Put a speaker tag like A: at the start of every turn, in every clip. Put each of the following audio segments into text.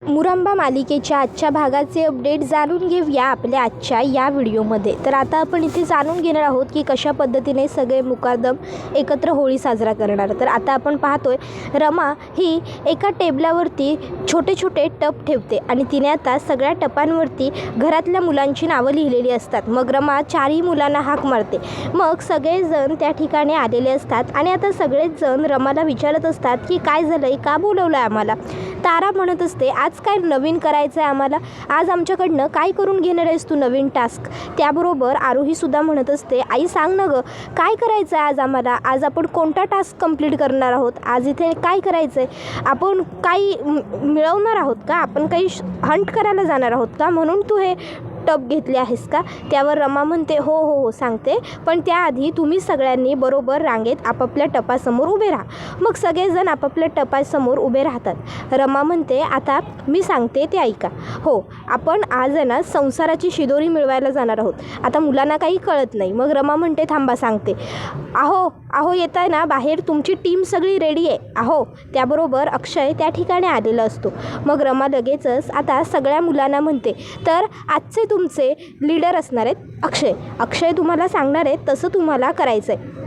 A: मुरांबा मालिकेच्या आजच्या भागाचे अपडेट जाणून घेऊया आपल्या आजच्या या व्हिडिओमध्ये। तर आता आपण इथे जाणून घेणार आहोत की कशा पद्धतीने सगळे मुकादम एकत्र होळी साजरा करणार। तर आता आपण पाहतोय रमा ही एका टेबलावरती छोटे छोटे टप ठेवते आणि तिने आता सगळ्या टपांवरती घरातल्या मुलांची नावं लिहिलेली असतात। मग रमा चारही मुलांना हाक मारते। मग सगळेजण त्या ठिकाणी आलेले असतात आणि आता सगळेच जण रमाला विचारत असतात की काय झालंय, का बोलवलं आहे आम्हाला। तारा म्हणत असते आज काय नवीन करायचं आहे आम्हाला, आज आमच्याकडनं काय करून घेणार आहेस तू नवीन टास्क। त्याबरोबर आरोहीसुद्धा म्हणत असते आई सांग ना गं, काय करायचं आहे आज आम्हाला, आज आपण कोणता टास्क कंप्लीट करणार आहोत, आज इथे काय करायचं आहे, आपण काही मिळवणार आहोत का, आपण काही हंट करायला जाणार आहोत का, म्हणून तू हे टप घेतले आहेस का। त्यावर रमा म्हणते हो हो हो सांगते, पण त्याआधी तुम्ही सगळ्यांनी बरोबर रांगेत आपापल्या टपासमोर उभे राहा। मग सगळेजण आपापल्या टपासमोर उभे राहतात। रमा म्हणते आता मी सांगते ते ऐका। हो, आपण आज आहे ना संसाराची शिदोरी मिळवायला जाणार आहोत। आता मुलांना काही कळत नाही। मग रमा म्हणते थांबा सांगते। अहो अहो येत आहे ना बाहेर, तुमची टीम सगळी रेडी आहे अहो। त्याबरोबर अक्षय त्या ठिकाणी आलेला असतो। मग रमा लगेचच आता सगळ्या मुलांना म्हणते तर आजचे तुमचे लीडर असणार आहेत अक्षय। अक्षय तुम्हाला सांगणार आहे तसं तुम्हाला करायचं आहे।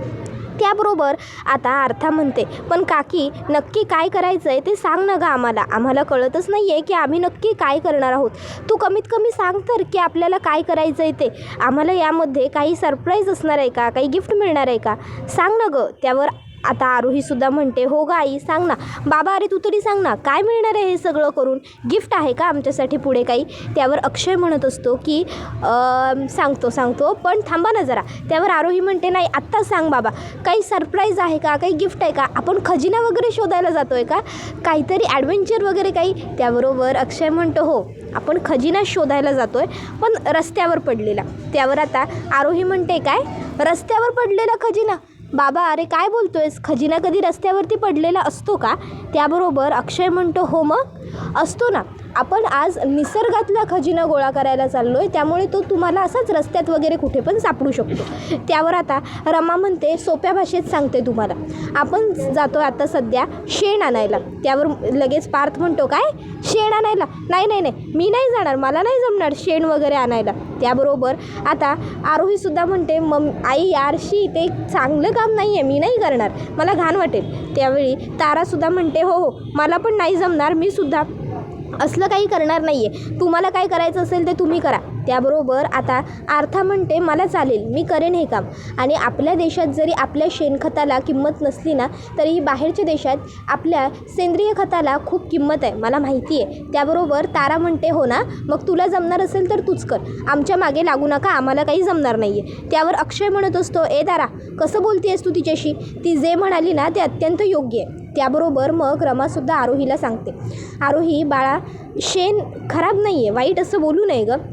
A: त्याबरोबर आता आर्था म्हणते पण काकी नक्की काय करायचं आहे ते सांग ना गं आम्हाला, आम्हाला कळतच नाही आहे की आम्ही नक्की काय करणार आहोत। तू कमीत कमी सांग तर की आपल्याला काय करायचं आहे ते, आम्हाला यामध्ये काही सरप्राईज असणार आहे का, काही गिफ्ट मिळणार आहे का, सांग ना गं। त्यावर आता आरोहीसुद्धा म्हणते हो ग आई सांग ना। बाबा अरे तू तरी सांग ना काय मिळणार आहे हे सगळं करून, गिफ्ट आहे का आमच्यासाठी पुढे काही। त्यावर अक्षय म्हणत असतो की सांगतो पण थांबा ना जरा। त्यावर आरोही म्हणते नाही आत्ताच सांग बाबा, काही सरप्राईज आहे का, काही गिफ्ट आहे का, आपण खजिना वगैरे शोधायला जातो आहे का, काहीतरी ॲडव्हेंचर वगैरे काही। त्याबरोबर अक्षय म्हणतो हो आपण खजिना शोधायला जातो आहे पण रस्त्यावर पडलेला। त्यावर आता आरोही म्हणते काय रस्त्यावर पडलेला खजिना, बाबा अरे काय बोलतोयस, खजिना कधी रस्त्यावरती पडलेला असतो का। त्याबरोबर अक्षय म्हणतो हो मग असतो ना, आपण आज निसर्गातला खजिना गोळा करायला चाललो आहे, त्यामुळे तो तुम्हाला असाच रस्त्यात वगैरे कुठे पण सापडू शकतो। त्यावर आता रमा म्हणते सोप्या भाषेत सांगते तुम्हाला, आपण जातो आता सध्या शेण आणायला। त्यावर लगेच पार्थ म्हणतो काय शेण आणायला, नाही नाही नाही मी नाही जाणार, मला नाही जमणार शेण वगैरे आणायला। त्याबरोबर आता आरोहीसुद्धा म्हणते आई यारशी ते चांगलं काम नाही आहे, मी नाही करणार, मला घाण वाटेल। त्यावेळी तारासुद्धा म्हणते हो हो मला पण नाही जमणार, मी सुद्धा असलं काही करणार नाही आहे, तुम्हाला काय करायचं असेल ते तुम्ही करा। त्याबरोबर आता आर्था म्हणते मला चालेल, मी करेन हे काम। आणि आपल्या देशात जरी आपल्या शेणखताला किंमत नसली ना तरी बाहेरच्या देशात आपल्या सेंद्रिय खताला खूप किंमत आहे, मला माहिती आहे। त्याबरोबर तारा म्हणते हो ना, मग तुला जमणार असेल तर तूच कर, आमच्या मागे लागू नका, आम्हाला काही जमणार नाही आहे। त्यावर अक्षय म्हणत असतो ए तारा कसं बोलतेस तू तिच्याशी, ती जे म्हणाली ना ते अत्यंत योग्य आहे। त्याबरोबर मग रमासुद्धा आरोहीला सांगते आरोही बाळा शेण खराब नाही आहे, वाईट असं बोलू नये गं,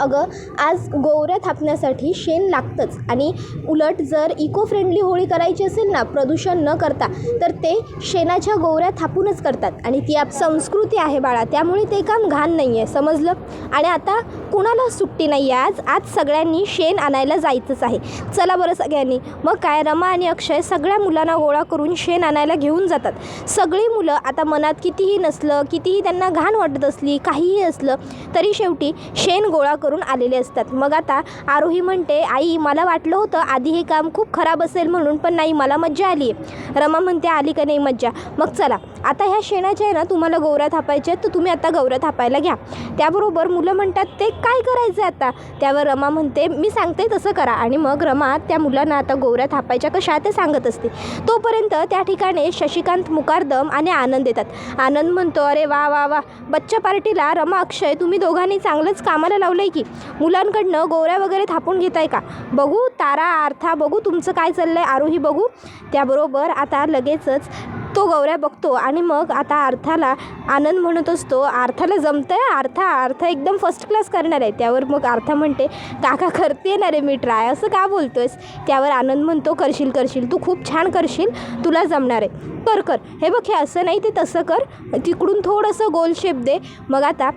A: अगं आज गोवऱ्या थापण्यासाठी शेण लागतंच आणि उलट जर इको फ्रेंडली होळी करायची असेल ना प्रदूषण न करता तर ते शेणाच्या गोवऱ्या थापूनच करतात आणि ती संस्कृती आहे बाळा, त्यामुळे ते काम घाण नाही आहे समजलं। आणि आता कुणाला सुट्टी नाही आहे, आज सगळ्यांनी शेण आणायला जायचंच आहे, चला बरं सगळ्यांनी। मग काय रमा आणि अक्षय सगळ्या मुलांना गोळा करून शेण आणायला घेऊन जातात। सगळी मुलं आता मनात कितीही नसलं, कितीही त्यांना घाण वाटत असली, काहीही असलं तरी शेवटी शेण गोळा करून आलेले असतात। मग आता आरोही म्हणते आई मला वाटलं होतं आधी हे काम खूप खराब असेल म्हणून, पण नाही मला मज्जा आली आहे। रमा म्हणते आली का नाही मज्जा, मग चला आता ह्या शेणाच्या आहे ना तुम्हाला गौऱ्या थापायच्या आहेत तर तुम्ही आता गौऱ्या थापायला घ्या। त्याबरोबर मुलं म्हणतात ते काय करायचं आता। त्यावर रमा म्हणते मी सांगते तसं करा। आणि मग रमा त्या मुलांना आता गौऱ्या थापायच्या कशा ते सांगत असते। तोपर्यंत त्या ठिकाणी शशिकांत, मुकारदम आणि आनंद येतात। आनंद म्हणतो अरे वा वा वा, बच्चा पार्टीला रमा अक्षय तुम्ही दोघांनी चांगलंच कामाला लावलं की मुलांकडनं गोवऱ्या वगैरे थापून घेताय का, बघू तारा आर्था बघू तुमचं काय चाललंय, आरोही बघू। त्याबरोबर आता लगेचच तो गौऱ्या बघतो आणि मग आता अर्थाला आनंद म्हणत असतो अर्थाला जमतं आहे, अर्था एकदम फर्स्ट क्लास करणार आहे। त्यावर मग अर्था म्हणते काका करते ना रे मी ट्राय, असं का बोलतोयस। त्यावर आनंद म्हणतो करशील तू खूप छान करशील, तुला जमणार आहे, कर हे बघ हे असं नाही ते तसं कर, तिकडून थोडंसं गोल शेप दे। मग आता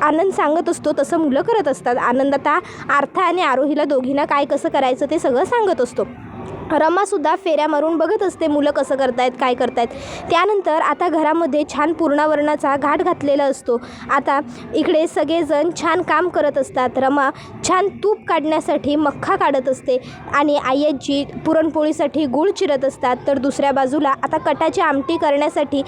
A: आनंद सांगत असतो तसं मुलं करत असतात। आनंद आता अर्था आणि आरोहीला दोघींना काय कसं करायचं ते सगळं सांगत असतो। रमासुद्धा फेऱ्या मारून बघत असते मुलं कसं करतायत, काय करतायत. त्यानंतर आता घरामध्ये छान पूर्णावरणाचा घाट घातलेला असतो. आता इकडे सगळेजण छान काम करत असतात. रमा छान तूप काढण्यासाठी मख्खा काढत असते आणि आय्याजी पुरणपोळीसाठी गूळ चिरत असतात. तर दुसऱ्या बाजूला आता कटाची आमटी करण्यासाठी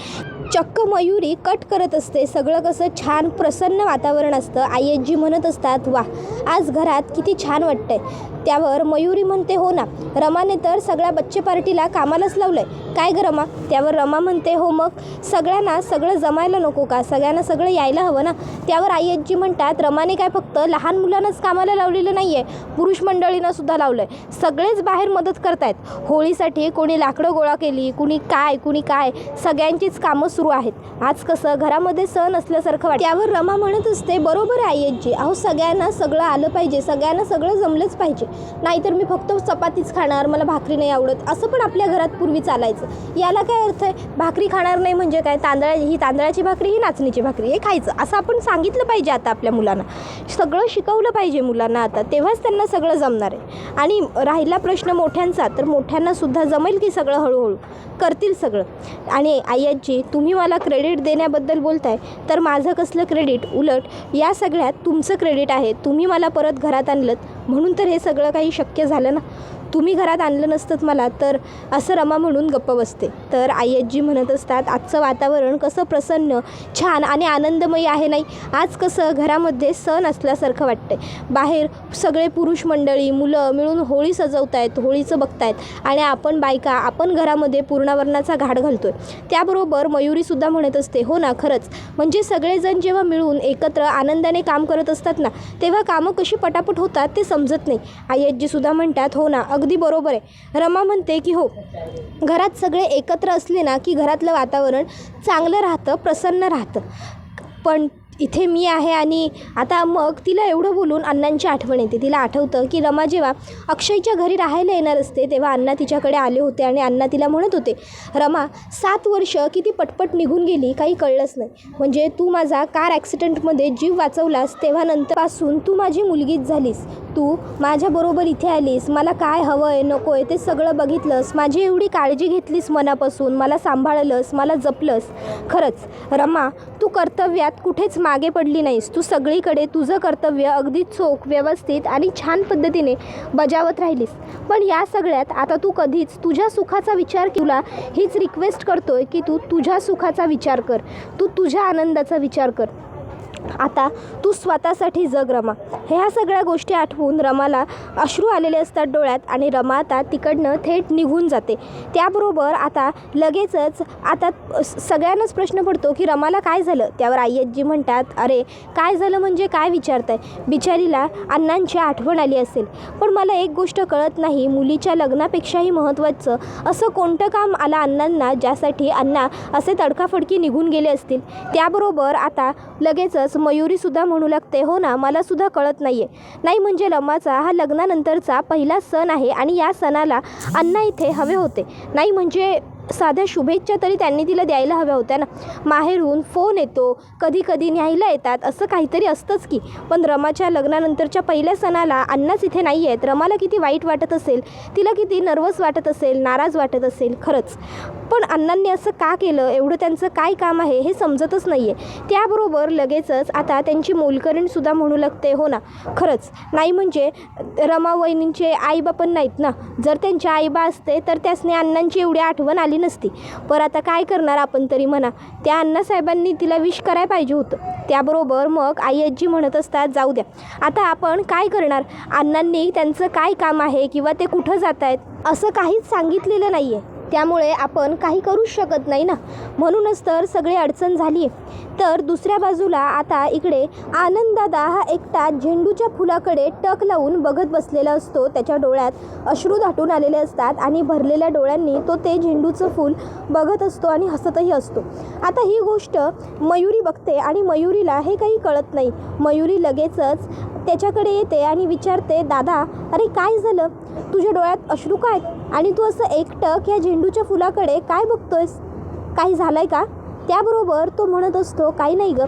A: चक्क मयुरी कट करत असते. सगळं कसं छान प्रसन्न वातावरण असतं. आय्याजी म्हणत असतात, वा आज घरात किती छान वाटतंय. त्यावर मयुरी म्हणते, हो ना, रमाने तर सगळ्या बच्चे पार्टीला कामालाच लावलं आहे. काय गं रमा? त्यावर रमा म्हणते, हो मग सगळ्यांना सगळं जमायला नको का? सगळ्यांना सगळं यायला हवं ना. त्यावर आय्याजी म्हणतात, रमाने काय फक्त लहान मुलांनाच कामाला लावलेलं नाही आहे, पुरुष मंडळींना सुद्धा लावलं आहे. सगळेच बाहेर मदत करतायत. होळीसाठी कोणी लाकडं गोळा केली, कुणी काय, सगळ्यांचीच कामं सुरू आहेत. आज कसं घरामध्ये सण असल्यासारखं वाटतं. त्यावर रमा म्हणत असते, बरोबर आहे आय्याजी, अहो सगळ्यांना सगळं आलं पाहिजे, सगळ्यांना सगळं जमलंच पाहिजे. नाहीतर मी फक्त चपातीच खाणार, मला भाकरी नाही आवडत, असं पण आपल्या घरात पूर्वी चालायचं. याला काय अर्थ आहे? भाकरी खाणार नाही म्हणजे काय? ही तांदळाची भाकरी, ही नाचणीची भाकरी, हे खायचं असं आपण सांगितलं पाहिजे. आता आपल्या मुलांना सगळं शिकवलं पाहिजे मुलांना आता, तेव्हाच त्यांना सगळं जमणार आहे. आणि राहिला प्रश्न मोठ्यांचा, तर मोठ्यांनासुद्धा जमेल की सगळं हळूहळू करतील सगळं. आणि आय्याजी तुम्ही मला क्रेडिट देण्याबद्दल बोलताय, तर माझं कसलं क्रेडिट? उलट या सगळ्यात तुमचं क्रेडिट आहे. तुम्ही मला परत घरात आणलं म्हणून तर हे सगळं काही शक्य झालं ना. तुम्ही घरात आणलं नसतं मला तर, असं रमा म्हणून गप्प बसते. तर आय्याजी म्हणत असतात, आजचं वातावरण कसं प्रसन्न, छान आणि आनंदमयी आहे. नाही आज कसं घरामध्ये सण असल्यासारखं वाटतंय. बाहेर सगळे पुरुष मंडळी, मुलं मिळून होळी सजवतायत, होळीचं बघतायत आणि आपण बायका, आपण घरामध्ये पूर्णावरणाचा घाट घालतोय. त्याबरोबर मयुरीसुद्धा म्हणत असते, हो ना खरंच, म्हणजे सगळेजण जेव्हा मिळून एकत्र आनंदाने काम करत असतात ना, तेव्हा कामं कशी पटापट होतात ते समजत नाही. आय्याजीसुद्धा म्हणतात, हो ना अगदी बरोबर आहे. रमा म्हणते की हो, घरात सगळे एकत्र असले ना की घरातलं वातावरण चांगलं राहतं, प्रसन्न राहतं. पण इथे मी आहे आणि आता मग तिला एवढं बोलून अण्णांची आठवण येते. तिला आठवतं की रमा जेव्हा अक्षयच्या घरी राहायला येणार असते तेव्हा अण्णा तिच्याकडे आले होते आणि अण्णा तिला म्हणत होते, रमा 7 वर्ष किती पटपट निघून गेली काही कळलंच नाही. म्हणजे तू माझा कार ॲक्सिडेंटमध्ये जीव वाचवलास तेव्हा नंतरपासून तू माझी मुलगीच झालीस. तू माझ्याबरोबर इथे आलीस, मला काय हवं आहे नको आहे ते सगळं बघितलंस, माझी एवढी काळजी घेतलीस मनापासून, मला सांभाळलंस, मला जपलंस. खरंच रमा, तू कर्तव्यात कुठेच मागे पडली नाहीस. तू सगळीकडे तुझं कर्तव्य अगदी चोख, व्यवस्थित आणि छान पद्धतीने बजावत राहिलीस. पण या सगळ्यात आता तू कधीच तुझ्या सुखाचा विचार, तुला हीच रिक्वेस्ट करतोय की तू तुझ्या सुखाचा विचार कर, तू तुझ्या आनंदाचा विचार कर. आता तू स्वतःसाठी जग रमा. ह्या सगळ्या गोष्टी आठवून रमाला अश्रू आलेले असतात डोळ्यात आणि रमा आता तिकडनं थेट निघून जाते. त्याबरोबर आता लगेचच आता सगळ्यांनाच प्रश्न पडतो की रमाला काय झालं. त्यावर आय्याजी म्हणतात, अरे काय झालं म्हणजे काय विचारताय, बिचारीला अण्णांची आठवण आली असेल. पण मला एक गोष्ट कळत नाही, मुलीच्या लग्नापेक्षाही महत्त्वाचं असं कोणतं काम आलं अण्णांना ज्यासाठी अण्णा असे तडकाफडकी निघून गेले असतील. त्याबरोबर आता लगेचच मयुरीसुद्धा म्हणू लागते, हो ना मलासुद्धा कळत नाही आहे. नाही म्हणजे रमाचा हा लग्नानंतरचा पहिला सण आहे आणि या सणाला अण्णा इथे हवे होते. नाही म्हणजे साध्या शुभेच्छा तरी त्यांनी तिला द्यायला हव्या होत्या ना. माहेरून फोन येतो, कधी कधी न्यायला येतात, असं काहीतरी असतंच की. पण रमाच्या लग्नानंतरच्या पहिल्या सणाला अण्णाच इथे नाही आहेत. रमाला किती वाईट वाटत असेल, तिला किती नर्वस वाटत असेल, नाराज वाटत असेल खरंच. पण अण्णांनी असं का केलं, एवढं त्यांचं काय काम आहे हे समजतच नाही आहे. त्याबरोबर लगेचच आता त्यांची मोलकरणीसुद्धा म्हणू लागते, हो ना खरंच, नाही म्हणजे रमा वहिनींचे आईबापण नाहीत ना. जर त्यांच्या आईबा असते तर त्यासने अण्णांची एवढी आठवण आली नसती. पण आता काय करणार आपण तरी म्हणा, त्या अण्णासाहेबांनी तिला विश करायला पाहिजे होतं. त्याबरोबर मग आय्याजी म्हणत असतात, जाऊ द्या आता आपण काय करणार, अण्णांनी त्यांचं काय काम आहे किंवा ते कुठं जात आहेत असं काहीच सांगितलेलं नाही आहे. त्यामुळे आपण काही करूच शकत नाही ना. म्हणूनच तर सगळी अडचण झाली आहे. तर दुसऱ्या बाजूला आता इकडे आनंददादा हा एकटा झेंडूच्या फुलाकडे टक लावून बघत बसलेला असतो. त्याच्या डोळ्यात अश्रू दाटून आलेले असतात आणि भरलेल्या डोळ्यांनी तो ते झेंडूचं फूल बघत असतो आणि हसतही असतो. आता ही गोष्ट मयुरी बघते आणि मयुरीला हे काही कळत नाही. मयुरी लगेचच त्याच्याकडे येते आणि विचारते, दादा अरे काय झालं, तुझ्या डोळ्यात अश्रू काय आणि तू असं एकटक या झेंडूच्या फुलाकडे काय बघतोयस, काही झालंय का. त्याबरोबर तो म्हणत असतो, काही नाही गं,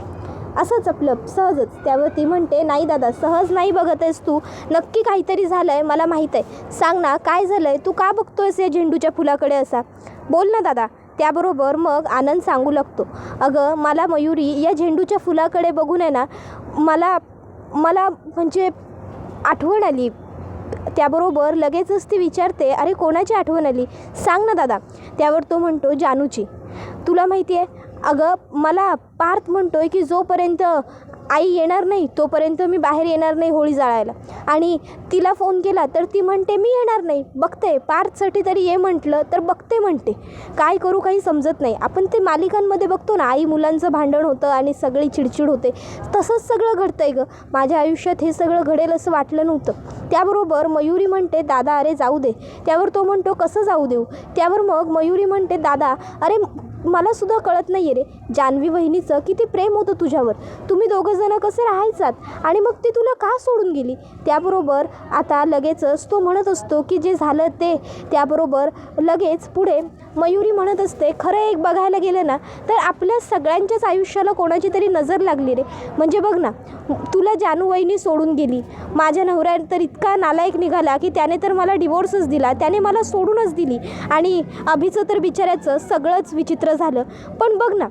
A: असंच आपलं सहजच. त्यावर ती म्हणते, नाही दादा, सहज नाही बघत आहेस तू, नक्की काहीतरी झालं आहे, मला माहीत आहे. सांग ना काय झालं आहे, तू का बघतोयस या झेंडूच्या फुलाकडे असा, बोल ना दादा. त्याबरोबर मग आनंद सांगू लागतो, अगं मला मयुरी या झेंडूच्या फुलाकडे बघून आहे ना मला म्हणजे आठवण आली. त्याबरोबर लगेचच ती विचारते, अरे कोणाची आठवण आली, सांग ना दादा. त्यावर तो म्हणतो, जानूची. तुला माहिती आहे अगं, मला पार्थ म्हणतोय की जोपर्यंत आई येणार नाही तोपर्यंत मी बाहेर येणार नाही होळी जाळायला. आणि तिला फोन केला तर ती म्हणते मी येणार नाही, बघते पार्थसाठी तरी ये म्हटलं तर बघते म्हणते. काय करू काही समजत नाही. आपण ते मालिकांमध्ये बघतो ना, आई मुलांचं भांडण होतं आणि सगळी चिडचिड होते, तसंच सगळं घडतं आहे गं. माझ्या आयुष्यात हे सगळं घडेल असं वाटलं नव्हतं. त्याबरोबर मयुरी म्हणते, दादा अरे जाऊ दे. त्यावर तो म्हणतो, कसं जाऊ देऊ. त्यावर मग मयुरी म्हणते, दादा अरे मला सुद्धा कळत नाही आहे रे, जान्हवी वहिनीचं किती प्रेम होतं तुझ्यावर, तुम्ही दोघंजणं कसे राहायचात आणि मग ती तुला का सोडून गेली. त्याबरोबर आता लगेचच तो म्हणत असतो की जे झालं ते. त्याबरोबर लगेच पुढे मयुरी म्हणत असते, खरं एक बघायला गेलं ना तर आपल्या सगळ्यांच्याच आयुष्याला कोणाची तरी नजर लागली रे. म्हणजे बघ ना, तुला जानू वहिनी सोडून गेली, माझ्या नवऱ्या तर इतका नालायक निघाला की त्याने तर मला डिवोर्सच दिला, त्याने मला सोडूनच दिली. आणि अभिचं तर बिचाऱ्याचं सगळंच विचित्र झालं. पण बघ ना,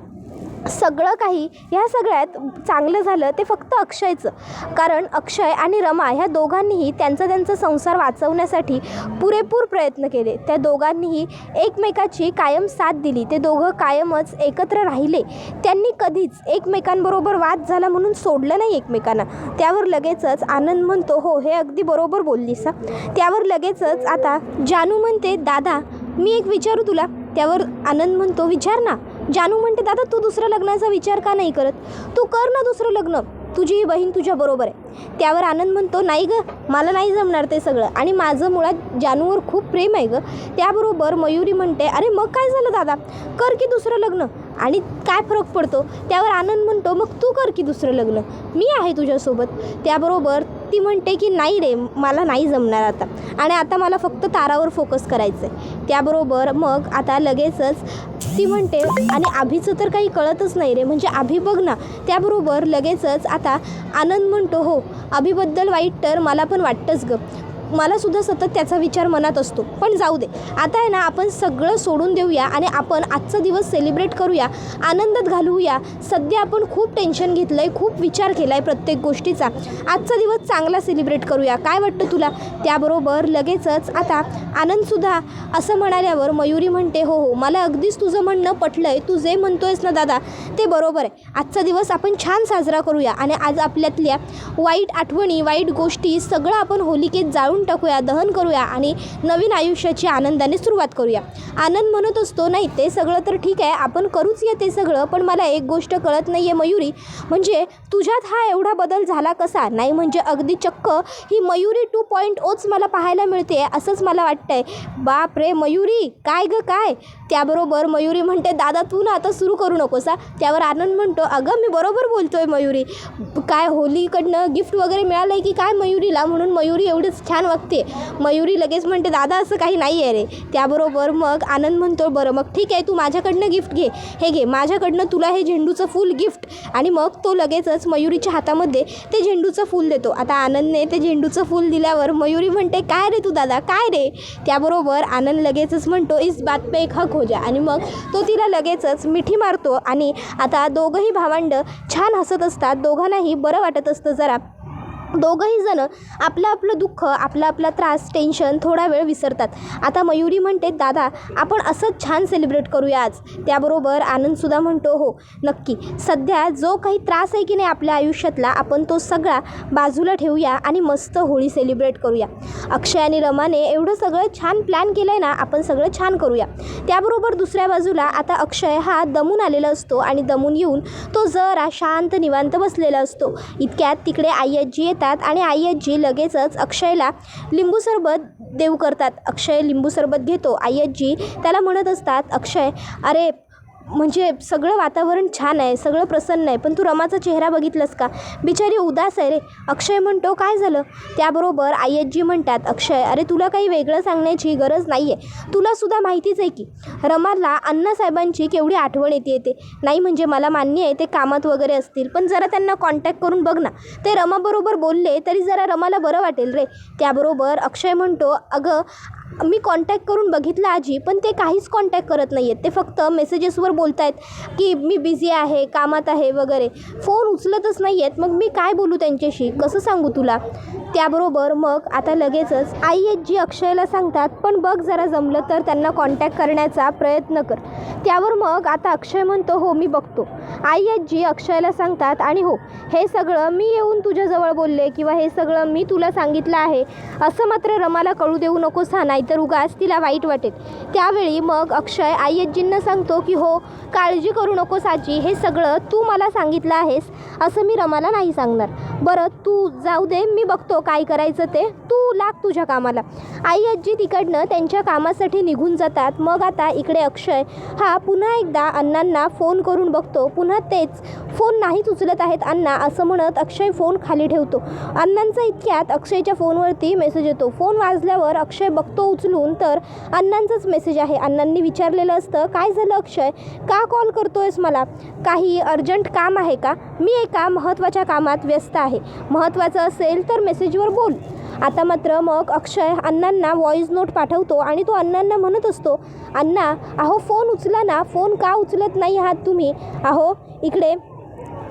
A: सगळं काही ह्या सगळ्यात चांगलं झालं ते फक्त अक्षयचं. कारण अक्षय आणि रमा ह्या दोघांनीही त्यांचा संसार वाचवण्यासाठी पुरेपूर प्रयत्न केले. त्या दोघांनीही एकमेकाची कायम साथ दिली. ते दोघं कायमच एकत्र राहिले. त्यांनी कधीच एकमेकांबरोबर वाद झाला म्हणून सोडलं नाही एकमेकांना. त्यावर लगेचच आनंद म्हणतो, हो हे अगदी बरोबर बोललीस. त्यावर लगेचच आता जानू म्हणते, दादा मी एक विचारू तुला. त्यावर आनंद म्हणतो, विचार ना. जानू म्हणते, दादा तू दुसऱ्या लग्नाचा विचार का नाही करत, तू कर ना दुसरं लग्न, तुझी ही बहीण तुझ्या बरोबर आहे. त्यावर आनंद म्हणतो, नाही गं मला नाही जमणार ते सगळं, आणि माझं मुळात जानूवर खूप प्रेम आहे गं. त्याबरोबर मयुरी म्हणते, अरे मग काय झालं दादा, कर की दुसरं लग्न, आणि काय फरक पडतो. त्यावर आनंद म्हणतो, मग तू कर की दुसरं लग्न, मी आहे तुझ्यासोबत. त्याबरोबर ती म्हणते की नाही रे, मला नाही जमणार आता, आणि आता मला फक्त तारावर फोकस करायचं आहे. त्याबरोबर मग आता लगेचच ती म्हणते, आणि अभिचं तर काही कळतच नाही रे, म्हणजे अभि बघ ना. त्याबरोबर लगेचच आता आनंद म्हणतो, हो अभिबद्दल वाईट तर मला पण वाटतंच गं, मला सुद्धा सतत त्याचा विचार मनात असतो. पण जाऊ दे, आता आहे ना आपण सगळं सोडून देऊया आणि आपण आजचा दिवस सेलिब्रेट करूया, आनंदात घालवूया. सध्या आपण खूप टेन्शन घेतलं आहे, खूप विचार केला आहे प्रत्येक गोष्टीचा. आजचा दिवस चांगला सेलिब्रेट करूया, काय वाटतं तुला. त्याबरोबर लगेचच आता आनंदसुद्धा असं म्हणाल्यावर मयुरी म्हणते, हो हो मला अगदीच तुझं म्हणणं पटलं आहे, तू जे म्हणतो आहेस ना दादा ते बरोबर आहे. आजचा दिवस आपण छान साजरा करूया आणि आज आपल्यातल्या वाईट आठवणी, वाईट गोष्टी सगळं आपण होलिकेत जाळून टाकूया, दहन करूया आणि नवीन आयुष्याची आनंदाने सुरुवात करूया. आनंद म्हणत असतो, नाही ते सगळं तर ठीक आहे, आपण करूच या ते सगळं, पण मला एक गोष्ट कळत नाही आहे मयुरी, म्हणजे तुझ्यात हा एवढा बदल झाला कसा. नाही म्हणजे अगदी चक्क ही मयुरी 2.0च मला पाहायला मिळते असंच मला वाटतं आहे. बाप रे मयुरी, काय गं काय. त्याबरोबर मयुरी म्हणते, दादा तू ना आता सुरू करू नकोसा. त्यावर आनंद म्हणतो, अगं मी बरोबर बोलतोय मयुरी, काय होलीकडनं गिफ्ट वगैरे मिळालं आहे की काय मयुरीला, म्हणून मयुरी एवढंच छान वागते. मयुरी लगेच म्हणते, दादा असं काही नाही आहे रे. त्याबरोबर मग आनंद म्हणतो, बरं मग ठीक आहे, तू माझ्याकडनं गिफ्ट घे, हे घे माझ्याकडनं तुला हे झेंडूचं फूल गिफ्ट. आणि मग तो लगेचच मयुरीच्या हातामध्ये ते झेंडूचं फूल देतो. आता आनंदने ते झेंडूचं फूल दिल्यावर मयुरी म्हणते, काय रे तू दादा काय रे. त्याबरोबर आनंद लगेचच म्हणतो, इस बात पे एक हक हो जा, आणि मग तो तिला लगेचच मिठी मारतो. आणि आता दोघंही भावंड छान हसत असतात, दोघांनाही बरं वाटत असतं जरा. दोघंही जण आपलं आपलं दुःख, आपला आपला त्रास, टेन्शन थोडा वेळ विसरतात. आता मयुरी म्हणते, दादा आपण असंच छान सेलिब्रेट करूया आज. त्याबरोबर आनंदसुद्धा म्हणतो, हो नक्की, सध्या जो काही त्रास आहे की नाही आपल्या आयुष्यातला, आपण तो सगळा बाजूला ठेवूया आणि मस्त होळी सेलिब्रेट करूया. अक्षय आणि रमाने एवढं सगळं छान प्लॅन केलं आहे ना, आपण सगळं छान करूया. त्याबरोबर दुसऱ्या बाजूला आता अक्षय हा दमून आलेला असतो आणि दमून येऊन तो जरा शांत निवांत बसलेला असतो. इतक्यात तिकडे आई आजी आणि आई आजी लगेचच अक्षयला लिंबू सरबत देऊ करतात. अक्षय लिंबू सरबत घेतो. आई आजी त्याला म्हणत असतात, अक्षय अरे म्हणजे सगळं वातावरण छान आहे, सगळं प्रसन्न आहे, पण तू रमाचा चेहरा बघितलंस का? बिचारी उदास आहे रे. अक्षय म्हणतो काय झालं? त्याबरोबर आय्यजी म्हणतात अक्षय अरे तुला काही वेगळं सांगण्याची गरज नाही आहे, तुलासुद्धा माहितीच आहे की रमाला अण्णासाहेबांची केवढी आठवण येते. नाही म्हणजे मला मान्य आहे ते कामात वगैरे असतील, पण जरा त्यांना कॉन्टॅक्ट करून बघ ना, ते रमाबरोबर बोलले तरी जरा रमाला बरं वाटेल रे. त्याबरोबर अक्षय म्हणतो अगं मी कॉन्टॅक्ट करून बघितलं आजी, पण ते काहीच कॉन्टॅक्ट करत नाही आहेत, ते फक्त मेसेजेसवर बोलत आहेत की मी बिझी आहे, कामात आहे वगैरे, फोन उचलतच नाही आहेत. मग मी काय बोलू त्यांच्याशी, कसं सांगू तुला? त्याबरोबर मग आता लगेचच आय्यजी अक्षयला सांगतात पण बघ जरा जमलं तर त्यांना कॉन्टॅक्ट करण्याचा प्रयत्न कर. त्यावर मग आता अक्षय म्हणतो हो मी बघतो. आय्यजी अक्षयला सांगतात आणि हो हे सगळं मी येऊन तुझ्याजवळ बोलले किंवा हे सगळं मी तुला सांगितलं आहे असं मात्र रमाला कळू देऊ नकोस हा, नाहीतर उगाच तिला वाईट वाटेल. त्यावेळी मग अक्षय आय्यजींना सांगतो की हो काळजी करू नकोस आजी, हे सगळं तू मला सांगितलं आहेस असं मी रमाला नाही सांगणार. बरं तू जाऊ दे, मी बघतो काय करायचं ते, तू लाग तुझ्या कामाला. आय्यजी तिकडनं त्यांच्या कामासाठी निघून जातात. मग आता इकडे अक्षय हा पुन्हा एकदा अण्णांना फोन करून बघतो, पुन्हा तेच फोन नाहीच उचलत आहेत अण्णा असं म्हणत अक्षय फोन खाली ठेवतो. अण्णांचा इतक्यात अक्षयच्या फोनवरती मेसेज येतो. फोन वाजल्यावर अक्षय बघतो उचलून तर अण्णांचाच मेसेज आहे. अण्णांनी विचारलेलं असतं काय झालं अक्षय, का कॉल करतोयस मला, काही अर्जंट काम आहे का? मी एका महत्त्वाच्या कामात व्यस्त आहे, महत्त्वाचं असेल तर मेसेजवर बोल. आता मात्र मग अक्षय अण्णांना व्हॉईस नोट पाठवतो आणि तो अण्णांना म्हणत असतो अण्णा अहो फोन उचला ना, फोन का उचलत नाही आहात तुम्ही? अहो इकडे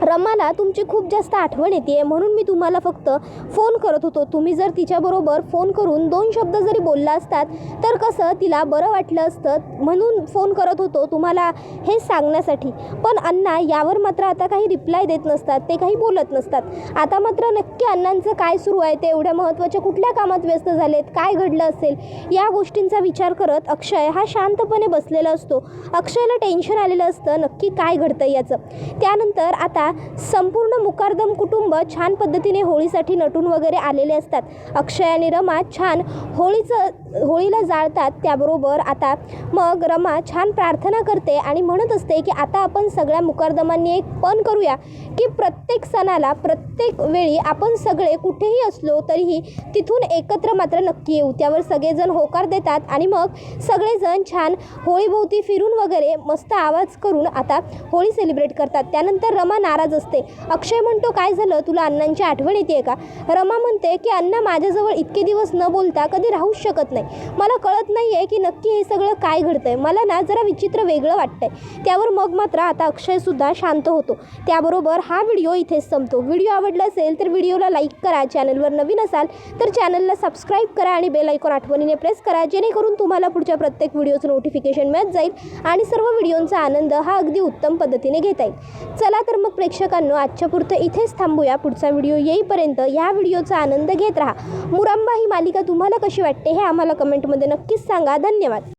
A: रमाला तुमची खूप जास्त आठवण येते म्हणून मी तुम्हाला फक्त फोन करत होतो. तुम्ही जर तिच्याबरोबर फोन करून 2 शब्द जरी बोलला असतात तर कसं तिला बरं वाटलं असतं, म्हणून फोन करत होतो तुम्हाला हे सांगण्यासाठी. पण अण्णा यावर मात्र आता काही रिप्लाय देत नसतात, ते काही बोलत नसतात. आता मात्र नक्की अण्णांचं काय सुरू आहे, ते एवढ्या महत्त्वाच्या कुठल्या कामात व्यस्त झालेत, काय घडलं असेल या गोष्टींचा विचार करत अक्षय हा शांतपणे बसलेला असतो. अक्षयला टेन्शन आलेलं असतं नक्की काय घडतं याचं. त्यानंतर आता संपूर्ण मुकादम कुटुंब छान पद्धतीने होळीसाठी नटून वगैरे आलेले असतात. अक्षय आणि रमा छान होळीला जाळतात. त्याबरोबर आता मग रमा छान प्रार्थना करते आणि म्हणत असते की आता आपण सगळ्या मुकादमांनी एक पण करूया की प्रत्येक सणाला प्रत्येक वेळी आपण सगळे कुठेही असलो तरीही तिथून एकत्र मात्र नक्की येऊ. त्यावर सगळेजण होकार देतात आणि मग सगळेजण छान होळीभोवती फिरून वगैरे मस्त आवाज करून आता होळी सेलिब्रेट करतात. त्यानंतर रमा नाराज असते. अक्षय म्हणतो काय झालं, तुला अण्णांची आठवण येते का? रमा म्हणते की अण्णा माझ्याजवळ इतके दिवस न बोलता कधी राहूच शकत नाही, मला कळत नाही आहे की नक्की हे सगळं काय घडतंय, मला ना जरा विचित्र वेगळं वाटतंय. त्यावर मग मात्र आता अक्षयसुद्धा शांत होतो. त्याबरोबर हा व्हिडिओ इथेच संपतो. व्हिडिओ आवडला असेल तर व्हिडिओला लाईक करा, चॅनलवर नवीन असाल तर चॅनलला सबस्क्राईब करा आणि बेल आयकॉन आठवणीने प्रेस करा, जेणेकरून तुम्हाला पुढच्या प्रत्येक व्हिडिओचं नोटिफिकेशन मिळत जाईल आणि सर्व व्हिडिओंचा आनंद हा अगदी उत्तम पद्धतीने घेता येईल. चला तर मग प्रेक्षकांनो आजच्या पुरतं इथेच थांबूया. पुढचा व्हिडिओ येईपर्यंत या व्हिडिओचा आनंद घेत राहा. मुरांबा ही मालिका तुम्हाला कशी वाटते हे आम्हाला कमेंटमध्ये नक्कीच सांगा. धन्यवाद.